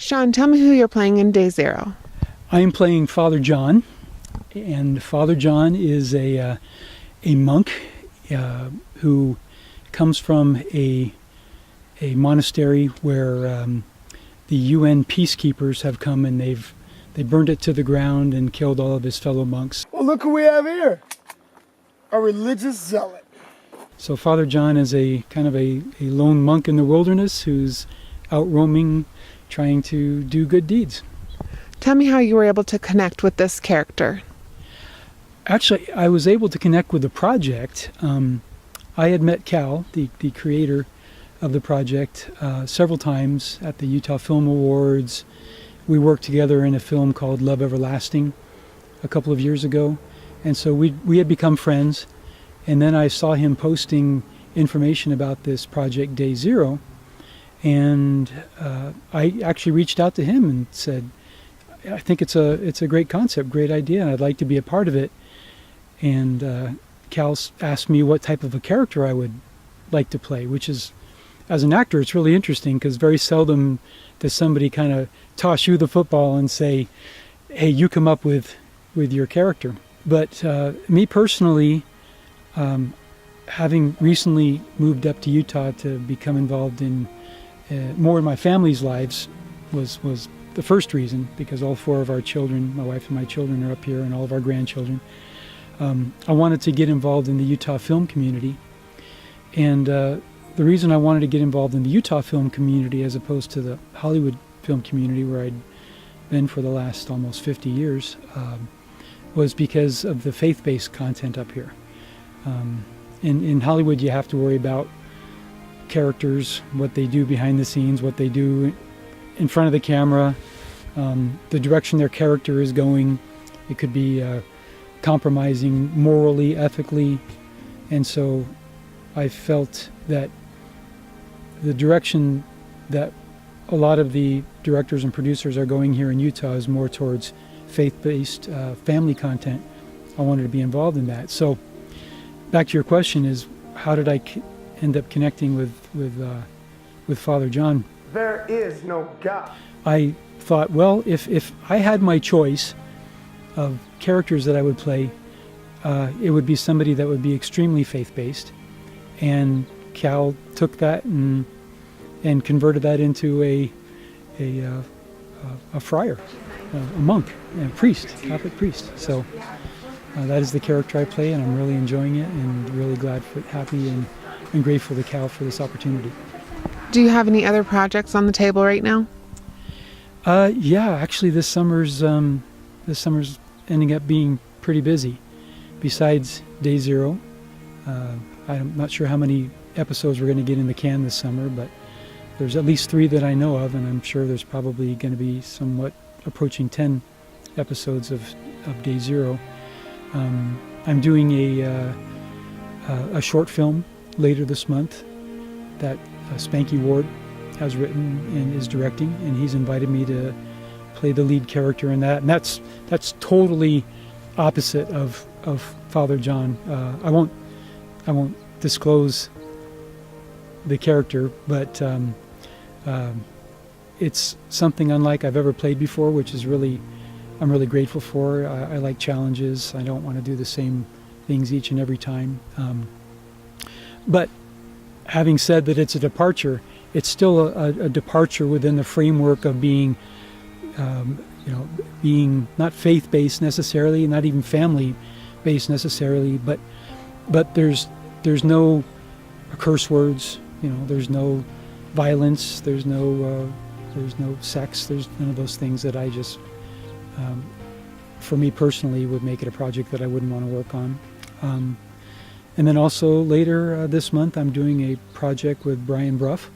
Shawn, tell me who you're playing in Day Zero. I am playing Father John, and Father John is a monk who comes from a monastery where the UN peacekeepers have come and they burned it to the ground and killed all of his fellow monks. Well, look who we have here, a religious zealot. So Father John is a kind of a lone monk in the wilderness who's out roaming, trying to do good deeds. Tell me how you were able to connect with this character. Actually, I was able to connect with the project. I had met Cal, the creator of the project, several times at the Utah Film Awards. We worked together in a film called Love Everlasting a couple of years ago. And so we had become friends. And then I saw him posting information about this project Day Zero. And I actually reached out to him and said, I think it's a great concept, great idea, and I'd like to be a part of it. And Cal asked me what type of a character I would like to play, which is, as an actor, it's really interesting because very seldom does somebody kind of toss you the football and say, hey, you come up with your character. But me personally, having recently moved up to Utah to become involved in more in my family's lives was the first reason, because all four of our children, my wife and my children, are up here, and all of our grandchildren. I wanted to get involved in the Utah film community. And the reason I wanted to get involved in the Utah film community as opposed to the Hollywood film community, where I'd been for the last almost 50 years, was because of the faith-based content up here. In Hollywood, you have to worry about characters, what they do behind the scenes, what they do in front of the camera, the direction their character is going. It could be compromising morally, ethically. And so I felt that the direction that a lot of the directors and producers are going here in Utah is more towards faith-based family content. I wanted to be involved in that. So back to your question is, how did I end up connecting with Father John? There is no God. I thought, well, if I had my choice of characters that I would play, it would be somebody that would be extremely faith-based. And Cal took that and converted that into a friar, a monk, a priest, Catholic priest. So that is the character I play, and I'm really enjoying it and really happy and grateful to Cal for this opportunity. Do you have any other projects on the table right now? Yeah, actually this summer's ending up being pretty busy. Besides Day Zero, I'm not sure how many episodes we're going to get in the can this summer, but there's at least 3 that I know of, and I'm sure there's probably going to be somewhat approaching 10 episodes of Day Zero. I'm doing a short film later this month that Spanky Ward has written and is directing, and he's invited me to play the lead character in that. And that's totally opposite of Father John. I won't disclose the character, but it's something unlike I've ever played before, which is I'm really grateful for. I like challenges. I don't want to do the same things each and every time. But having said that it's a departure, it's still a departure within the framework of being, being not faith-based necessarily, not even family-based necessarily, but there's no curse words, there's no violence, there's no sex, there's none of those things that I just, for me personally, would make it a project that I wouldn't want to work on. And then also later this month, I'm doing a project with Brian Bruff.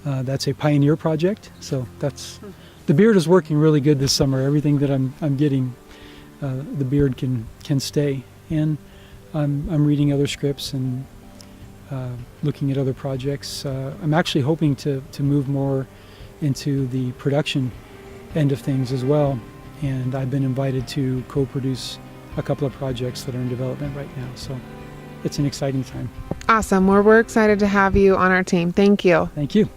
That's a Pioneer project. So the beard is working really good this summer. Everything that I'm getting, the beard can stay. And I'm reading other scripts and looking at other projects. I'm actually hoping to move more into the production end of things as well. And I've been invited to co-produce a couple of projects that are in development right now. So it's an exciting time. Awesome. Well, we're excited to have you on our team. Thank you. Thank you.